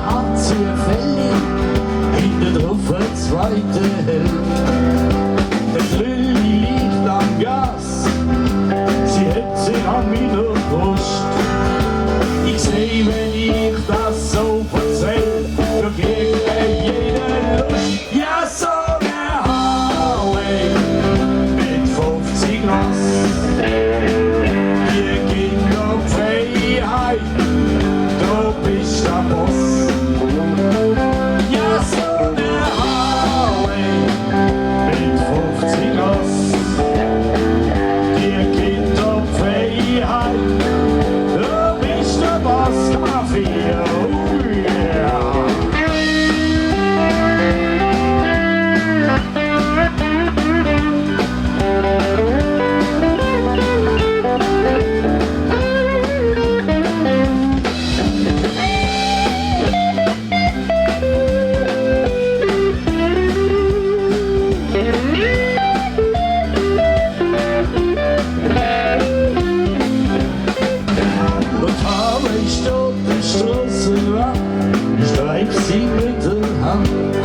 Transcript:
hat zufällig hinten drauf ein zweiter Held. Der Lilli liegt am Gas, sie hat sich an meiner Brust. Ich seh, wenn ich das so erzähl, da kriegt jeder Lust. Ja, so ne Harley mit 50 Ross, die Kinderfreiheit, du bist der Boss. Ja, so ne Harley mit 50 Ross, die Kinderfreiheit, du bist der Boss. Kaffee, oh yeah. Ich dort die Straße lang, streif sie mit der Hand.